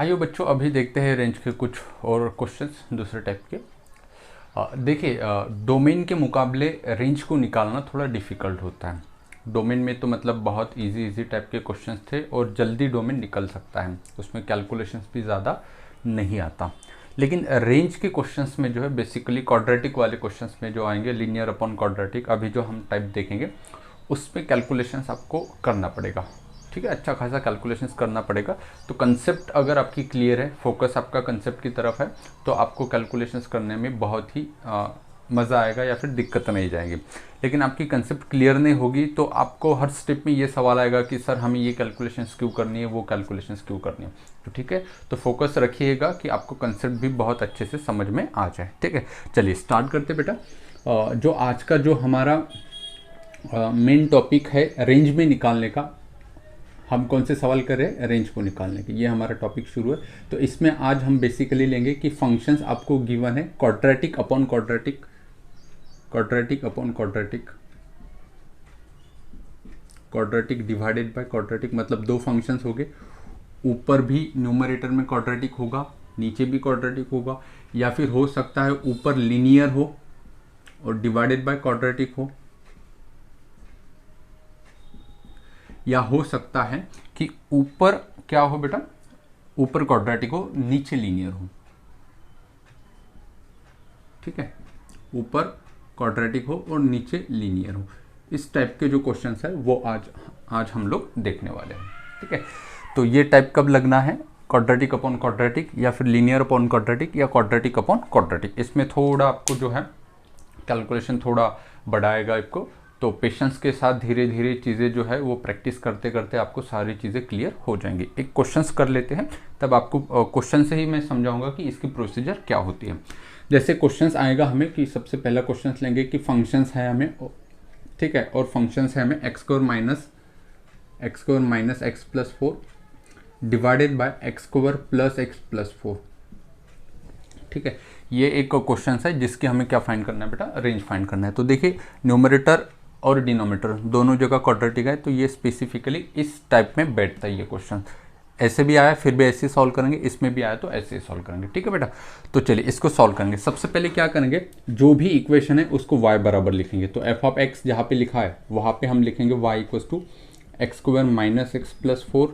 आइए बच्चों, अभी देखते हैं रेंज के कुछ और क्वेश्चंस दूसरे टाइप के। देखिए, डोमेन के मुकाबले रेंज को निकालना थोड़ा डिफ़िकल्ट होता है। डोमेन में तो मतलब बहुत इजी टाइप के क्वेश्चंस थे और जल्दी डोमेन निकल सकता है, उसमें कैलकुलेशंस भी ज़्यादा नहीं आता। लेकिन रेंज के क्वेश्चंस में जो है बेसिकली क्वाड्रेटिक वाले क्वेश्चंस में जो आएंगे, लीनियर अपॉन क्वाड्रेटिक, अभी जो हम टाइप देखेंगे उसमें कैलकुलेशंस आपको करना पड़ेगा। ठीक है, अच्छा खासा कैलकुलेशंस करना पड़ेगा। तो कंसेप्ट अगर आपकी क्लियर है, फोकस आपका कंसेप्ट की तरफ है, तो आपको कैलकुलेशंस करने में बहुत ही मज़ा आएगा या फिर दिक्कत नहीं जाएगी। लेकिन आपकी कंसेप्ट क्लियर नहीं होगी तो आपको हर स्टेप में ये सवाल आएगा कि सर हमें ये कैलकुलेशंस क्यों करनी है, वो कैलकुलेशंस क्यों करनी है। तो ठीक है, तो फोकस रखिएगा कि आपको कंसेप्ट भी बहुत अच्छे से समझ में आ जाए। ठीक है, चलिए स्टार्ट करते बेटा। जो आज का जो हमारा मेन टॉपिक है रेंज में निकालने का, हम कौन से सवाल कर रहे हैं, रेंज को निकालने के, ये हमारा टॉपिक शुरू है। तो इसमें आज हम बेसिकली लेंगे कि फंक्शंस आपको गिवन है quadratic upon quadratic, quadratic upon quadratic, quadratic divided by quadratic, मतलब दो फंक्शंस हो गए, ऊपर भी न्यूमरेटर में क्वाड्रेटिक होगा, नीचे भी क्वाड्रेटिक होगा, या फिर हो सकता है ऊपर लीनियर हो और डिवाइडेड बाय क्वाड्रेटिक हो, या हो सकता है कि ऊपर क्या हो बेटा, ऊपर क्वाड्रेटिक हो, नीचे लीनियर हो। ठीक है, ऊपर क्वाड्रेटिक हो और नीचे लीनियर हो। इस टाइप के जो क्वेश्चंस है वो आज हम लोग देखने वाले हैं। ठीक है, तो ये टाइप कब लगना है, क्वाड्रेटिक अपॉन क्वाड्रेटिक, या फिर लीनियर अपॉन क्वाड्रेटिक, या क्वाड्रेटिक अपॉन क्वाड्रेटिक। इसमें थोड़ा आपको जो है कैलकुलेशन थोड़ा बढ़ाएगा आपको, तो पेशेंस के साथ धीरे धीरे चीज़ें जो है वो प्रैक्टिस करते करते आपको सारी चीज़ें क्लियर हो जाएंगी। एक क्वेश्चंस कर लेते हैं, तब आपको क्वेश्चन से ही मैं समझाऊंगा कि इसकी प्रोसीजर क्या होती है। जैसे क्वेश्चंस आएगा हमें कि सबसे पहला क्वेश्चंस लेंगे कि फंक्शंस है हमें, ठीक है, और फंक्शंस है हमें x square minus x plus 4 divided by x square plus x plus 4। ठीक है, ये एक क्वेश्चन है जिसकी हमें क्या फाइंड करना है बेटा, रेंज फाइंड करना है। तो देखिए, न्यूमरेटर और डिनोमिनेटर दोनों जगह क्वाड्रेटिक है, तो ये स्पेसिफिकली इस टाइप में बैठता है ये क्वेश्चन। ऐसे भी आया फिर भी ऐसे ही सॉल्व करेंगे, इसमें भी आया तो ऐसे ही सॉल्व करेंगे। ठीक है बेटा, तो चलिए इसको सॉल्व करेंगे। सबसे पहले क्या करेंगे, जो भी इक्वेशन है उसको y बराबर लिखेंगे। तो एफ ऑफ एक्स जहाँ पे लिखा है वहाँ पे हम लिखेंगे y equal to x square minus x plus 4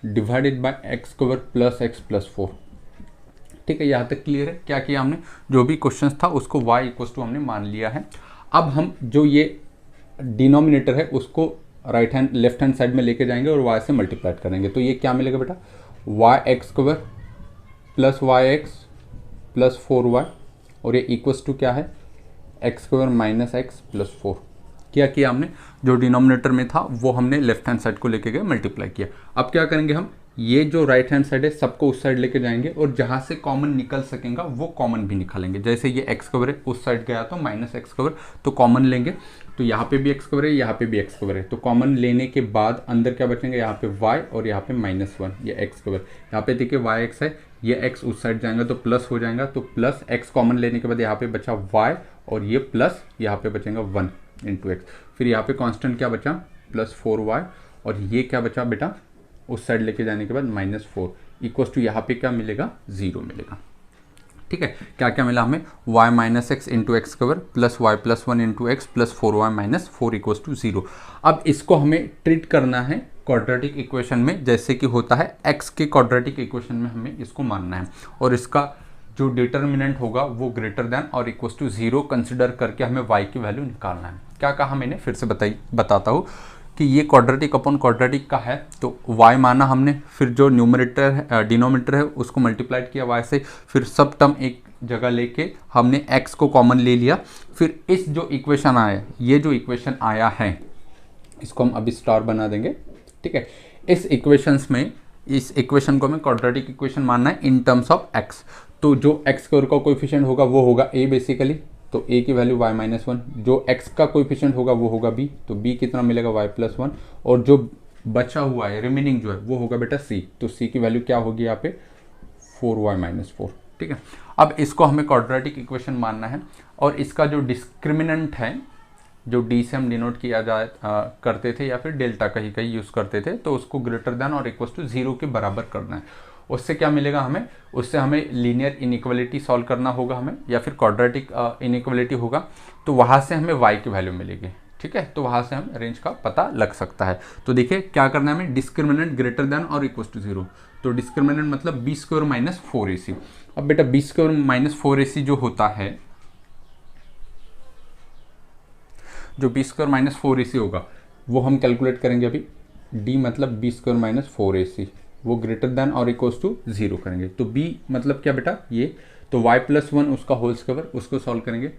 divided by x square plus x plus 4। ठीक है, यहाँ तक क्लियर है। क्या किया हमने, जो भी क्वेश्चन था उसको y इक्वल टू हमने मान लिया है। अब हम जो ये डिनोमिनेटर है उसको लेफ्ट हैंड साइड में लेके जाएंगे और y से मल्टीप्लाई करेंगे। तो ये क्या मिलेगा बेटा, y x square plus y x plus 4y, और ये इक्वल्स टू क्या है, x square minus x plus 4। क्या किया हमने, जो डिनोमिनेटर में था वो हमने लेफ्ट हैंड साइड को लेके गए, मल्टीप्लाई किया। अब क्या करेंगे हम, ये जो राइट हैंड साइड है सबको उस साइड लेके जाएंगे और जहां से कॉमन निकल सकेगा वो कॉमन भी निकालेंगे। जैसे ये एक्स स्क्वायर है, उस साइड गया तो माइनस एक्स स्क्वायर, तो कॉमन लेंगे। तो यहाँ पे भी एक्स स्क्वायर है, यहाँ पे भी एक्स स्क्वायर है, तो कॉमन लेने के बाद अंदर क्या बचेंगे, यहाँ पे y और यहाँ पे -1, ये एक्स स्क्वायर। यहाँ पे देखिए y एक्स है, ये x उस साइड जाएगा तो प्लस हो जाएगा, तो प्लस x कॉमन लेने के बाद यहाँ पे बचा y और ये प्लस यहाँ पे बचेगा 1 इंटू एक्स। फिर यहाँ पे कांस्टेंट क्या बचा, प्लस 4y, और ये क्या बचा बेटा, उस साइड लेके जाने के बाद -4 इक्वल्स टू यहाँ पे क्या मिलेगा, 0 मिलेगा। ठीक है, क्या क्या मिला हमें, y minus x into x square plus y plus 1 into x plus 4y minus 4 equals to 0। अब इसको हमें ट्रीट करना है क्वाड्रेटिक इक्वेशन में, जैसे कि होता है x के क्वाड्रेटिक इक्वेशन में हमें इसको मानना है, और इसका जो डिटर्मिनेंट होगा वो ग्रेटर देन और इक्वल्स टू 0 कंसिडर करके हमें y की वैल्यू निकालना है। क्या कहा मैंने, फिर से बताता हूँ कि ये क्वाड्रेटिक अपॉन क्वाड्रेटिक का है, तो y माना हमने, फिर जो न्यूमरेटर डिनोमिनेटर है उसको मल्टीप्लाइड किया y से, फिर सब टर्म एक जगह लेके हमने x को कॉमन ले लिया। फिर इस जो इक्वेशन आया, ये जो इक्वेशन आया है इसको हम अभी स्टार बना देंगे। ठीक है, इस इक्वेशंस में, इस इक्वेशन को हमें क्वाड्रेटिक इक्वेशन मानना है इन टर्म्स ऑफ x। तो जो x स्क्वायर का कोएफिशिएंट होगा वो होगा a बेसिकली, तो a की वैल्यू y माइनस 1, जो x का कोएफिशिएंट होगा वो होगा b, तो b कितना मिलेगा y प्लस 1, और जो बचा हुआ है रिमेनिंग जो है वो होगा बेटा c, तो c की वैल्यू क्या होगी यहाँ पे 4y माइनस 4। ठीक है, अब इसको हमें क्वाड्रेटिक इक्वेशन मानना है, और इसका जो डिस्क्रिमिनेंट है, जो डी से हम डिनोट किया करते थे या फिर डेल्टा कहीं कहीं यूज़ करते थे, तो उसको ग्रेटर देन और इक्वल टू 0 के बराबर करना है। उससे क्या मिलेगा हमें, उससे हमें लीनियर इनइक्वालिटी सॉल्व करना होगा हमें, या फिर क्वाड्रेटिक इनइक्वालिटी होगा, तो वहाँ से हमें y की वैल्यू मिलेगी। ठीक है, तो वहाँ से हम रेंज का पता लग सकता है। तो देखिए क्या करना है हमें, डिस्क्रिमिनेंट ग्रेटर देन और इक्वल टू 0। तो डिस्क्रिमिनेंट मतलब बी स्क्वायर माइनस 4ac। अब बेटा बी स्क्वायर माइनस 4ac जो होता है, जो बी स्क्वायर माइनस 4ac होगा वो हम कैलकुलेट करेंगे अभी। d मतलब बी स्क्वायर माइनस 4ac, वो ग्रेटर देन और इक्वल्स टू 0 करेंगे। तो b मतलब क्या बेटा, ये तो y प्लस 1 उसका होल स्क्वायर, उसको सॉल्व करेंगे,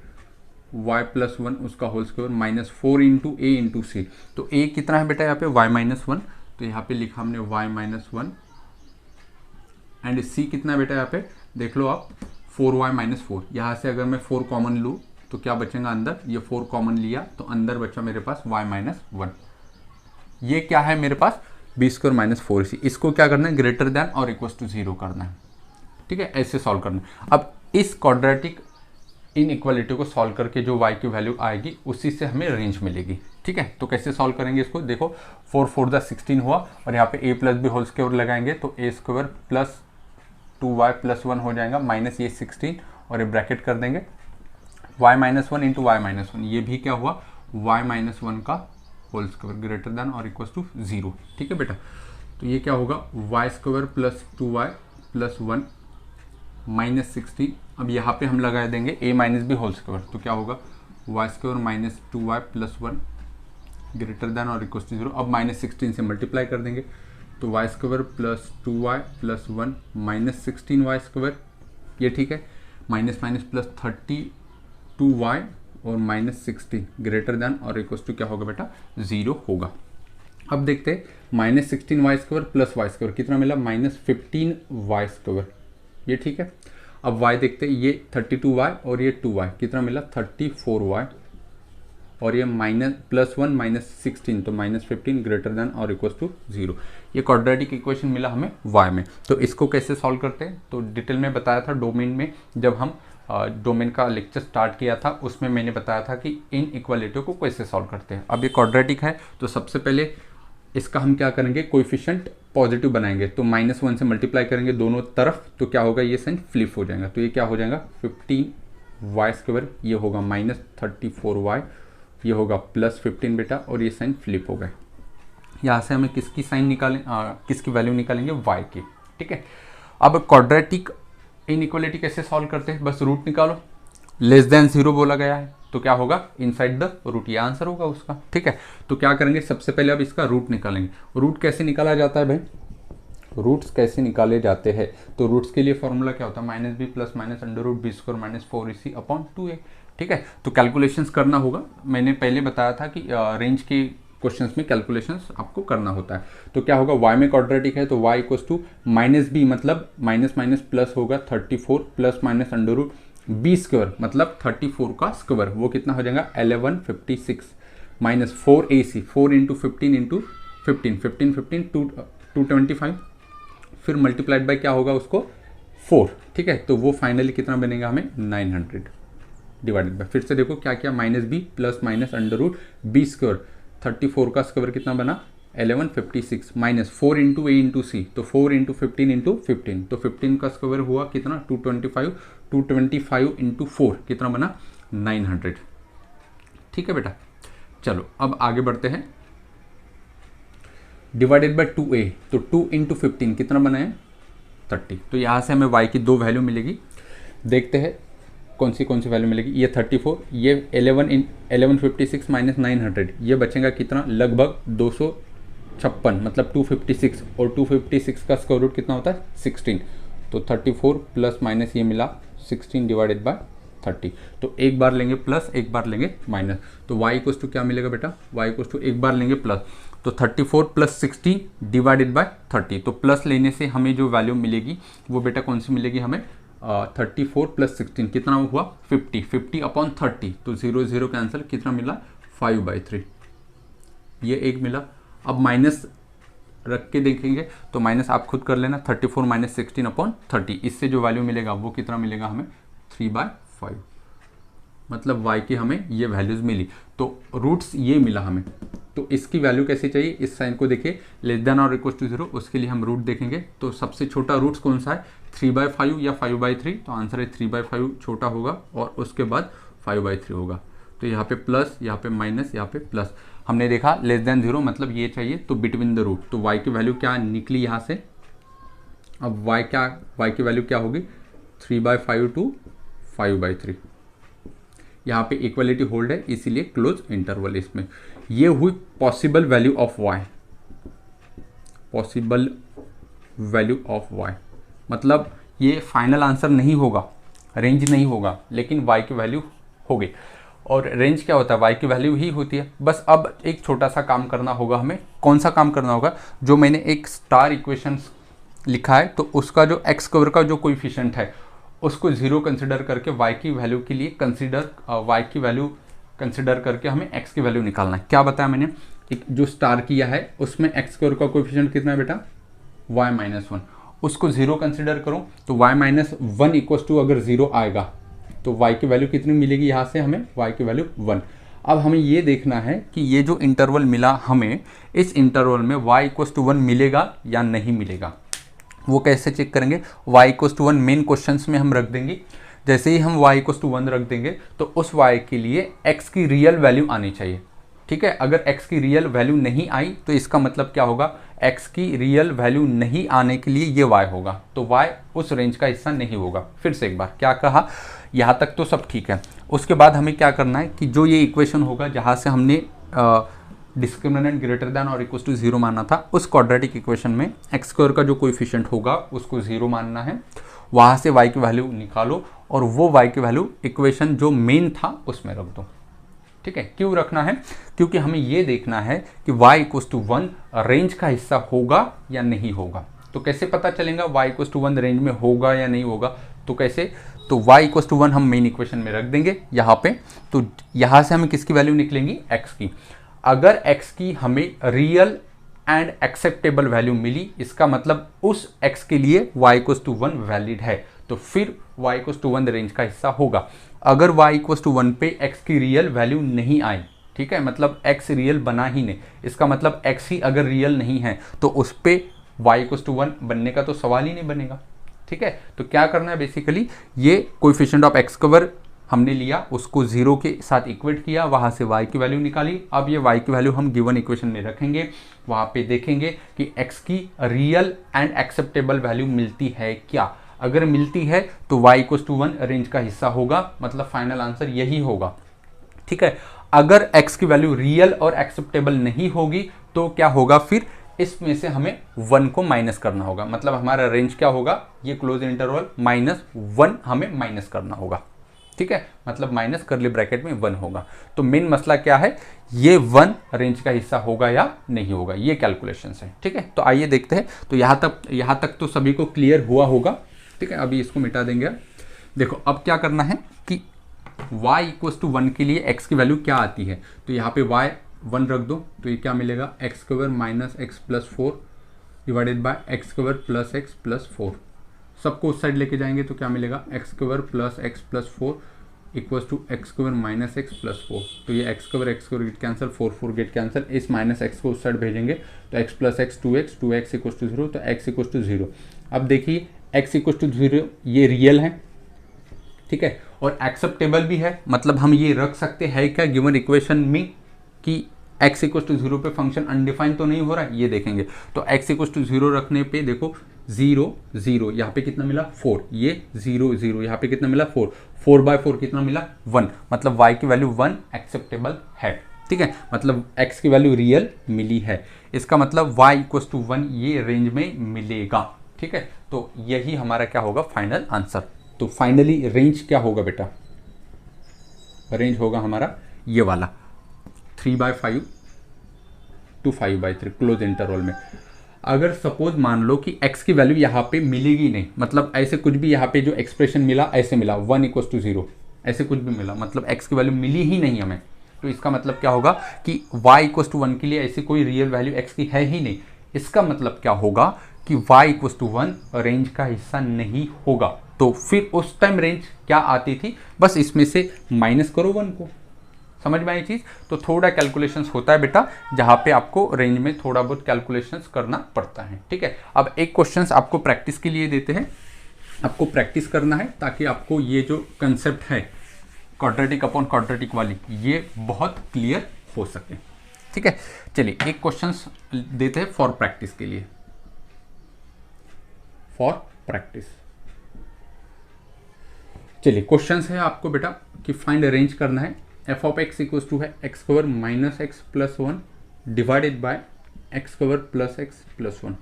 y प्लस 1 उसका whole square minus 4 into a into c. तो a कितना है बेटा यहाँ पे y माइनस 1, तो यहाँ पे लिखा हमने y माइनस 1, एंड c कितना है बेटा यहाँ पे देख लो आप, 4y माइनस 4। यहाँ से अगर मैं 4 कॉमन लूँ तो क्या बचेगा अंदर, ये 4 कॉमन लिया तो अंदर बचा मेरे पास y माइनस 1। ये क्या है मेरे पास, बी स्क्वायर माइनस 4ac। इसको क्या करना है, ग्रेटर देन और इक्वल टू 0 करना है। ठीक है, ऐसे सॉल्व करना है। अब इस क्वाड्रेटिक इनइक्वालिटी को सॉल्व करके जो y की वैल्यू आएगी उसी से हमें रेंज मिलेगी। ठीक है, तो कैसे सॉल्व करेंगे इसको, देखो 4 4 द 16 हुआ, और यहाँ पे a plus b whole square लगाएंगे तो a square plus 2y plus 1 हो जाएगा माइनस ये 16, और ये ब्रैकेट कर देंगे y minus 1 into y minus 1, ये भी क्या हुआ y माइनस 1 का होल स्क्वायर ग्रेटर देन और इक्वल टू 0। ठीक है बेटा, तो ये क्या होगा y स्क्वायर प्लस 2y प्लस 1 माइनस 16। अब यहाँ पे हम लगा देंगे a minus b whole square, तो क्या होगा y स्क्वायर minus 2y plus 1 greater than और इक्वल टू 0। अब माइनस 16 से मल्टीप्लाई कर देंगे, तो y स्क्वायर plus 2y plus 1 minus 16y square, ये ठीक है, माइनस माइनस प्लस 32y और माइनस 16 ग्रेटर देन और इक्वल टू क्या होगा बेटा 0 होगा। अब देखते हैं minus 16y square plus y square कितना मिला, माइनस 15y स्क्वायर, ये ठीक है। अब y देखते हैं, ये 32y और ये 2y कितना मिला 34y, और ये माइनस प्लस 1 माइनस 16 तो माइनस 15 ग्रेटर देन और इक्वल टू 0। ये क्वाड्रेटिक इक्वेशन मिला हमें y में। तो इसको कैसे सॉल्व करते हैं, तो डिटेल में बताया था डोमेन में, जब हम डोमेन का लेक्चर स्टार्ट किया था उसमें मैंने बताया था कि इन इक्वालिटी को कैसे सॉल्व करते हैं। अब ये क्वाड्रेटिक है तो सबसे पहले इसका हम क्या करेंगे, कोएफिशिएंट पॉजिटिव बनाएंगे, तो माइनस 1 से मल्टीप्लाई करेंगे दोनों तरफ, तो क्या होगा ये साइन फ्लिप हो जाएगा, तो ये क्या हो जाएगा 15y स्क्वायर, ये होगा माइनस 34y, ये होगा प्लस 15 बेटा, और ये साइन फ्लिप हो गए। यहाँ से हमें किसकी साइन निकालें, किसकी वैल्यू निकालेंगे y की। ठीक है, अब क्वाड्रेटिक इनइक्वालिटी कैसे सॉल्व करते हैं, बस रूट निकालो, लेस देन 0 बोला गया है तो क्या होगा इनसाइड द रूट, ये आंसर होगा उसका। ठीक है, तो क्या करेंगे सबसे पहले अब इसका रूट निकालेंगे। रूट कैसे निकाला जाता है भाई, रूट्स कैसे निकाले जाते हैं, तो रूट्स के लिए फॉर्मूला क्या होता है, minus b plus minus under root b square minus 4ac upon 2a। ठीक है, तो कैलकुलेशंस करना होगा, मैंने पहले बताया था कि रेंज के क्वेश्चंस में कैलकुलेशंस आपको करना होता है। तो क्या होगा y में क्वाड्रेटिक है तो y equals to minus b मतलब माइनस माइनस प्लस होगा 34 plus minus under root b square मतलब 34 का स्क्वायर, वो कितना हो जाएगा 1156 माइनस 4ac 4 इंटू 15 इंटू 15 15 15 225, फिर मल्टीप्लाइड बाय क्या होगा उसको 4। ठीक है, तो वो फाइनली कितना बनेगा हमें 900 डिवाइडेड बाय, फिर से देखो क्या क्या minus b plus minus under root b square 34 का स्क्वायर कितना बना 1156 minus 4 into a into c, तो 4 इंटू 15 इंटू 15, तो 15 का स्क्वायर हुआ कितना 225, 225 इंटू 4 कितना बना 900। ठीक है बेटा, चलो अब आगे बढ़ते हैं। डिवाइडेड बाय 2a, तो 2 इंटू 15 कितना बना है 30, तो यहाँ से हमें y की दो वैल्यू मिलेगी, देखते हैं कौन सी वैल्यू मिलेगी। ये 34, ये 1156 माइनस 900, ये बचेगा कितना लगभग 256 मतलब 256, और 256 का स्क्वायर रूट कितना होता है 16, तो 34 प्लस माइनस ये मिला 16 डिवाइडेड बाय 30, तो एक बार लेंगे प्लस एक बार लेंगे माइनस, तो y इक्वल्स टू क्या मिलेगा बेटा, y इक्वल्स टू एक बार लेंगे प्लस, तो 34 प्लस 16 डिवाइडेड बाय 30, तो प्लस लेने से हमें जो वैल्यू मिलेगी वो बेटा कौन सी मिलेगी हमें 34 प्लस 16 कितना हुआ 50, 50 अपॉन 30, तो 0 0 कैंसिल, कितना मिला 5/3, ये एक मिला। अब माइनस रख के देखेंगे तो माइनस आप खुद कर लेना, 34 माइनस 16 अपॉन 30, इससे जो वैल्यू मिलेगा वो कितना मिलेगा हमें 3/5। मतलब y की हमें ये वैल्यूज़ मिली, तो रूट्स ये मिला हमें, तो इसकी वैल्यू कैसे चाहिए, इस साइन को देखिए लेस देन और इक्वल टू 0, उसके लिए हम रूट देखेंगे। तो सबसे छोटा रूट्स कौन सा है, 3/5 या 5/3, तो आंसर है 3/5 छोटा होगा और उसके बाद 5/3 होगा। तो यहाँ पे प्लस, यहाँ पे माइनस, यहाँ पे प्लस, हमने देखा लेस देन 0 मतलब ये चाहिए, तो बिटवीन द रूट, तो y की वैल्यू क्या निकली यहाँ से, अब y की वैल्यू क्या होगी 3/5 टू 5/3, यहाँ पे इक्वलिटी होल्ड है इसीलिए क्लोज इंटरवल इसमें। ये हुई possible value of y, possible value of y मतलब ये फाइनल आंसर नहीं होगा, रेंज नहीं होगा, लेकिन y की वैल्यू होगी। और रेंज क्या होता है, y की वैल्यू ही होती है। बस अब एक छोटा सा काम करना होगा हमें, कौन सा काम करना होगा, जो मैंने एक स्टार इक्वेशंस लिखा है, तो उसका जो एक्स कवर का जो कोएफिशिएंट है उसको 0 कंसिडर करके y की वैल्यू के लिए y की वैल्यू कंसिडर करके हमें x की वैल्यू निकालना है। क्या बताया मैंने, एक जो स्टार किया है उसमें एक्स स्क्वायर का कोएफिशिएंट कितना है बेटा, y-1, उसको 0 कंसिडर करो, तो y-1 इक्वल टू अगर 0 आएगा तो y की वैल्यू कितनी मिलेगी, यहाँ से हमें y की वैल्यू 1। अब हमें ये देखना है कि ये जो इंटरवल मिला हमें, इस इंटरवल में y इक्वल टू 1 मिलेगा या नहीं मिलेगा। वो कैसे चेक करेंगे, y equal to 1 main questions में हम रख देंगे। जैसे ही हम y इक्वल टू 1 रख देंगे तो उस y के लिए x की रियल वैल्यू आनी चाहिए। ठीक है, अगर x की रियल वैल्यू नहीं आई तो इसका मतलब क्या होगा, x की रियल वैल्यू नहीं आने के लिए ये y होगा, तो y उस रेंज का हिस्सा नहीं होगा। फिर से एक बार क्या कहा, यहाँ तक तो सब ठीक है। उसके बाद हमें क्या करना है कि जो ये इक्वेशन होगा जहाँ से हमने डिस्क्रिमिनेंट ग्रेटर देन और इक्वल टू 0 मानना था, उस क्वाड्रेटिक इक्वेशन में एक्स स्क्वायर का जो कोएफिशिएंट होगा उसको 0 मानना है, वहाँ से y की वैल्यू निकालो और वो y की वैल्यू इक्वेशन जो मेन था उसमें रख दो। ठीक है, क्यों रखना है, क्योंकि हमें ये देखना है कि y इक्वल टू 1 रेंज का हिस्सा होगा या नहीं होगा। तो कैसे पता चलेगा y इक्वल टू 1 रेंज में होगा या नहीं होगा, तो कैसे, तो y इक्वल टू 1 हम मेन इक्वेशन में रख देंगे यहाँ पे, तो यहाँ से हमें किसकी वैल्यू निकलेंगी, x की। अगर x की हमें रियल एंड एक्सेप्टेबल वैल्यू मिली, इसका मतलब उस x के लिए y इक्वल टू 1 वैलिड है, तो फिर y इक्वल टू 1 रेंज का हिस्सा होगा। अगर y इक्वल टू 1 पे x की रियल वैल्यू नहीं आई, ठीक है, मतलब x रियल बना ही नहीं, इसका मतलब x ही अगर रियल नहीं है तो उस पे y इक्वल टू 1 बनने का तो सवाल ही नहीं बनेगा। ठीक है, तो क्या करना है बेसिकली, ये कोएफिशिएंट ऑफ एक्स कवर हमने लिया, उसको 0 के साथ इक्वेट किया, वहाँ से y की वैल्यू निकाली। अब ये y की वैल्यू हम गिवन इक्वेशन में रखेंगे, वहाँ पे देखेंगे कि x की रियल एंड एक्सेप्टेबल वैल्यू मिलती है क्या। अगर मिलती है तो y इक्वल टू 1 रेंज का हिस्सा होगा, मतलब फाइनल आंसर यही होगा। ठीक है, अगर x की वैल्यू रियल और एक्सेप्टेबल नहीं होगी तो क्या होगा, फिर इसमें से हमें 1 को माइनस करना होगा, मतलब हमारा रेंज क्या होगा, ये क्लोज इंटरवल -1 हमें माइनस करना होगा। ठीक है, मतलब माइनस करली ब्रैकेट में 1 होगा। तो मेन मसला क्या है, ये 1 रेंज का हिस्सा होगा या नहीं होगा, ये कैलकुलेशंस है। ठीक है, तो आइए देखते हैं। तो यहाँ तक तो सभी को क्लियर हुआ होगा। ठीक है, अभी इसको मिटा देंगे। देखो अब क्या करना है कि y इक्वल टू 1 के लिए x की वैल्यू क्या आती है, तो यहाँ पे y 1 रख दो, तो ये क्या मिलेगा, x square minus x plus 4 divided by x square plus x plus 4। सबको उस साइड लेके जाएंगे तो क्या मिलेगा, x square plus x plus 4 equal to x square minus x plus 4। तो ये x square get cancel, 4 get cancel, इस माइनस एक्स को उस साइड भेजेंगे तो x plus x 2x equal to 0, तो x इक्वल टू 0। अब देखिए x इक्वल टू 0 ये रियल है, ठीक है, और एक्सेप्टेबल भी है, मतलब हम ये रख सकते हैं क्या गिवन इक्वेशन में कि x इक्वल टू 0 पे फंक्शन अनडिफाइंड तो नहीं हो रहा है, ये देखेंगे। तो x इक्वल टू 0 रखने पे देखो 0 0, यहाँ पे कितना मिला 4, ये 0 0, यहाँ पे कितना मिला 4, 4/4 कितना मिला 1, मतलब y की वैल्यू 1 एक्सेप्टेबल है। ठीक है, मतलब x की वैल्यू रियल मिली है, इसका मतलब y इक्वल टू 1 ये रेंज में मिलेगा। ठीक है, तो यही हमारा क्या होगा फाइनल आंसर। तो फाइनली रेंज क्या होगा बेटा, रेंज होगा हमारा ये वाला 3/5 टू 5/3 क्लोज इंटरवल में। अगर सपोज मान लो कि x की वैल्यू यहाँ पे मिलेगी नहीं, मतलब ऐसे कुछ भी यहाँ पे जो एक्सप्रेशन मिला ऐसे मिला 1 इक्वल टू 0, ऐसे कुछ भी मिला, मतलब x की वैल्यू मिली ही नहीं हमें, तो इसका मतलब क्या होगा कि y इक्वल टू 1 के लिए ऐसी कोई रियल वैल्यू x की है ही नहीं। इसका मतलब क्या होगा कि y इक्वल टू 1 रेंज का हिस्सा नहीं होगा। तो फिर उस टाइम रेंज क्या आती थी, बस इसमें से माइनस करो 1 को। समझ में आई चीज़? तो थोड़ा कैलकुलेशंस होता है बेटा, जहाँ पे आपको रेंज में थोड़ा बहुत कैलकुलेशंस करना पड़ता है। ठीक है, अब एक क्वेश्चंस आपको प्रैक्टिस के लिए देते हैं, आपको प्रैक्टिस करना है ताकि आपको ये जो कंसेप्ट है क्वाड्रेटिक अपॉन क्वाड्रेटिक वाली, ये बहुत क्लियर हो सके। ठीक है, चलिए एक क्वेश्चंस देते हैं फॉर प्रैक्टिस के लिए, फॉर प्रैक्टिस। चलिए क्वेश्चंस है आपको बेटा कि फाइंड रेंज करना है, f of x equal to है x square minus x plus 1 divided by x square plus x plus 1।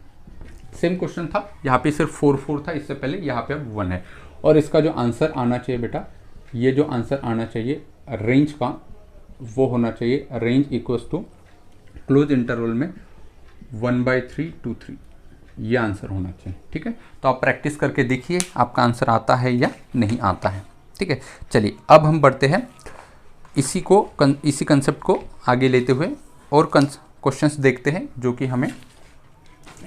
Same question था, यहाँ पे सिर्फ 4 था, इससे पहले यहाँ पे अब 1 है। और इसका जो आंसर आना चाहिए बेटा, ये जो आंसर आना चाहिए रेंज का, वो होना चाहिए range equals to close interval में 1/3 to 3, ये आंसर होना चाहिए। ठीक है, तो आप प्रैक्टिस करके देखिए आपका आंसर आता है या नहीं आता है। ठीक है, चलिए अब हम बढ़ते हैं इसी कंसेप्ट को आगे लेते हुए और क्वेश्चंस देखते हैं जो कि हमें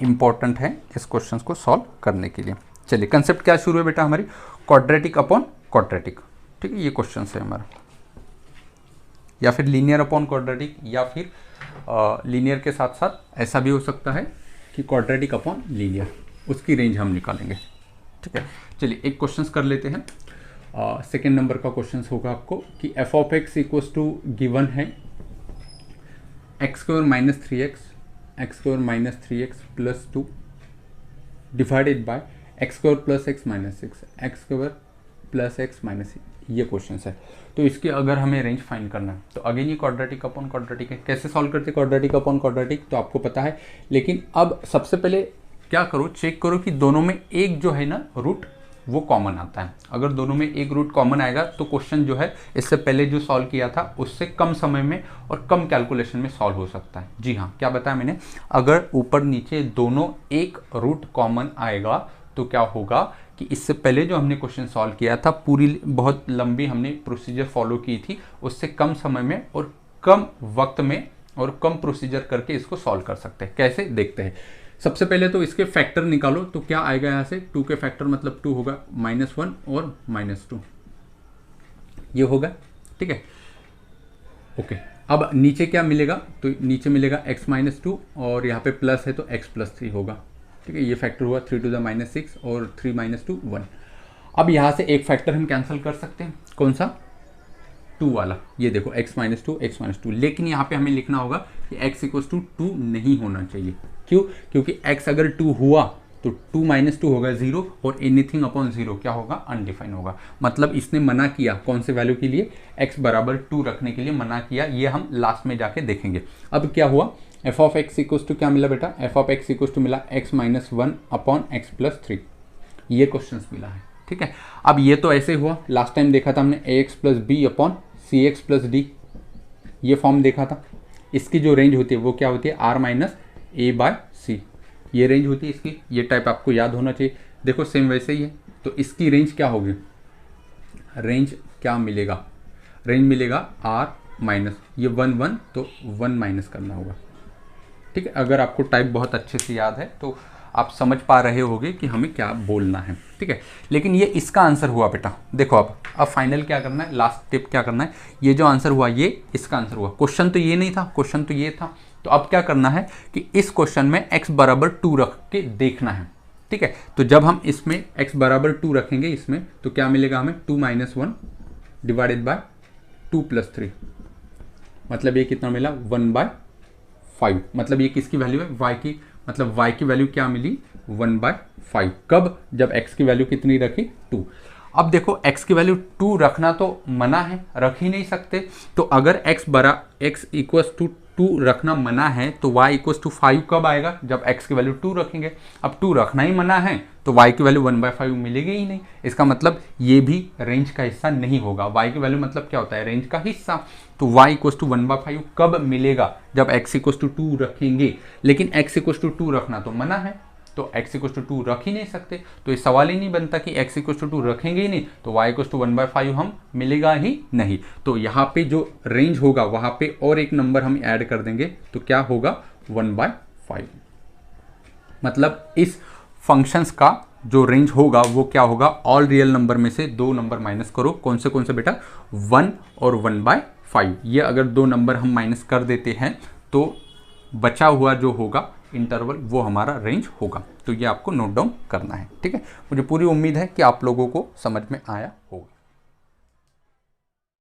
इम्पॉर्टेंट है इस क्वेश्चंस को सॉल्व करने के लिए। चलिए कंसेप्ट क्या शुरू है बेटा हमारी, क्वाड्रेटिक अपॉन क्वाड्रेटिक। ठीक है, ये क्वेश्चन है हमारा, या फिर लीनियर अपॉन क्वाड्रेटिक, या फिर लीनियर के साथ साथ ऐसा भी हो सकता है कि क्वाड्रेटिक अपॉन लीनियर, उसकी रेंज हम निकालेंगे। ठीक है, चलिए एक क्वेश्चन कर लेते हैं। सेकेंड नंबर का क्वेश्चन होगा आपको कि f of x equals to given है x square minus 3x plus 2 divided by x square plus x minus 6 x square plus x minus, ये क्वेश्चन है। तो इसके अगर हमें रेंज फाइंड करना है तो अगेन ये क्वाड्रेटिक अपॉन क्वाड्रेटिक है। कैसे सॉल्व करते क्वाड्रेटिक अपॉन क्वाड्रेटिक तो आपको पता है, लेकिन अब सबसे पहले क्या करो, चेक करो कि दोनों में एक जो है ना रूट वो कॉमन आता है। अगर दोनों में एक रूट कॉमन आएगा तो क्वेश्चन जो है इससे पहले जो सॉल्व किया था उससे कम समय में और कम कैलकुलेशन में सॉल्व हो सकता है। जी हाँ, क्या बताया मैंने, अगर ऊपर नीचे दोनों एक रूट कॉमन आएगा तो क्या होगा कि इससे पहले जो हमने क्वेश्चन सॉल्व किया था, पूरी बहुत लंबी हमने प्रोसीजर फॉलो की थी, उससे कम समय में और कम वक्त में और कम प्रोसीजर करके इसको सॉल्व कर सकते हैं। कैसे देखते हैं। सबसे पहले तो इसके फैक्टर निकालो, तो क्या आएगा यहाँ से 2 के फैक्टर मतलब 2 होगा, -1 और -2 ये होगा। ठीक है, ओके। अब नीचे क्या मिलेगा, तो नीचे मिलेगा x - 2 और यहाँ पे प्लस है तो x + 3 होगा। ठीक है, ये फैक्टर हुआ 3 to the -6 और 3 - 2 1। अब यहाँ से एक फैक्टर हम कैंसिल कर सकते हैं, कौन सा, 2 वाला, ये देखो x - 2 x - 2। लेकिन यहाँ पे हमें लिखना होगा कि x = 2 नहीं होना चाहिए। क्यों, क्योंकि x अगर 2 हुआ तो 2 - 2 होगा 0 और एनीथिंग अपॉन 0 क्या होगा, अनडिफाइन होगा। मतलब इसने मना किया कौन से वैल्यू के लिए, x बराबर 2 रखने के लिए मना किया। ये हम लास्ट में जाके देखेंगे। अब क्या हुआ, f of x equals to क्या मिला बेटा, f of x equals to मिला x - 1 अपॉन x + 3, ये क्वेश्चन मिला है। ठीक है, अब ये तो ऐसे हुआ, लास्ट टाइम देखा था हमने ax + b upon cx + d, ये फॉर्म देखा था। इसकी जो रेंज होती है वो क्या होती है, r - a/c, ये रेंज होती है इसकी। ये टाइप आपको याद होना चाहिए। देखो सेम वैसे ही है, तो इसकी रेंज क्या होगी, रेंज क्या मिलेगा, रेंज मिलेगा r- ये 1 1 तो 1 माइनस करना होगा। ठीक है, अगर आपको टाइप बहुत अच्छे से याद है तो आप समझ पा रहे होगे कि हमें क्या बोलना है। ठीक है, लेकिन ये इसका आंसर हुआ बेटा। देखो अब फाइनल क्या करना है, लास्ट टिप क्या करना है, ये जो आंसर हुआ ये इसका आंसर हुआ। क्वेश्चन तो ये नहीं था, क्वेश्चन तो ये था। तो अब क्या करना है कि इस क्वेश्चन में x बराबर 2 रख के देखना है। ठीक है, तो जब हम इसमें x बराबर 2 रखेंगे इसमें, तो क्या मिलेगा हमें, 2 - 1 डिवाइडेड बाय 2 + 3, मतलब ये कितना मिला, 1/5। मतलब ये किसकी वैल्यू है, y की, मतलब y की वैल्यू क्या मिली, 1/5। कब, जब x की वैल्यू कितनी रखी, 2। अब देखो x की वैल्यू 2 रखना तो मना है, रख ही नहीं सकते। तो अगर x = 2 रखना मना है तो y = 5 कब आएगा, जब x की वैल्यू 2 रखेंगे। अब 2 रखना ही मना है तो y की वैल्यू 1/5 मिलेगी ही नहीं। इसका मतलब ये भी रेंज का हिस्सा नहीं होगा। y की वैल्यू मतलब क्या होता है, रेंज का हिस्सा। तो y = 1/5 कब मिलेगा, जब x = 2 रखेंगे। लेकिन x = 2 रखना तो मना है, तो x = 2 रख ही नहीं सकते। तो ये सवाल ही नहीं बनता कि x = 2 रखेंगे ही नहीं, तो y = 1/5 हम मिलेगा ही नहीं। तो यहाँ पे जो रेंज होगा वहाँ पे और एक नंबर हम ऐड कर देंगे, तो क्या होगा, 1/5। मतलब इस फंक्शंस का जो रेंज होगा वो क्या होगा, ऑल रियल नंबर में से 2 नंबर माइनस करो। कौन से बेटा, 1 और 1/5। ये अगर 2 नंबर हम माइनस कर देते हैं तो बचा हुआ जो होगा इंटरवल वो हमारा रेंज होगा। तो ये आपको नोट डाउन करना है, ठीक है। मुझे पूरी उम्मीद है कि आप लोगों को समझ में आया होगा।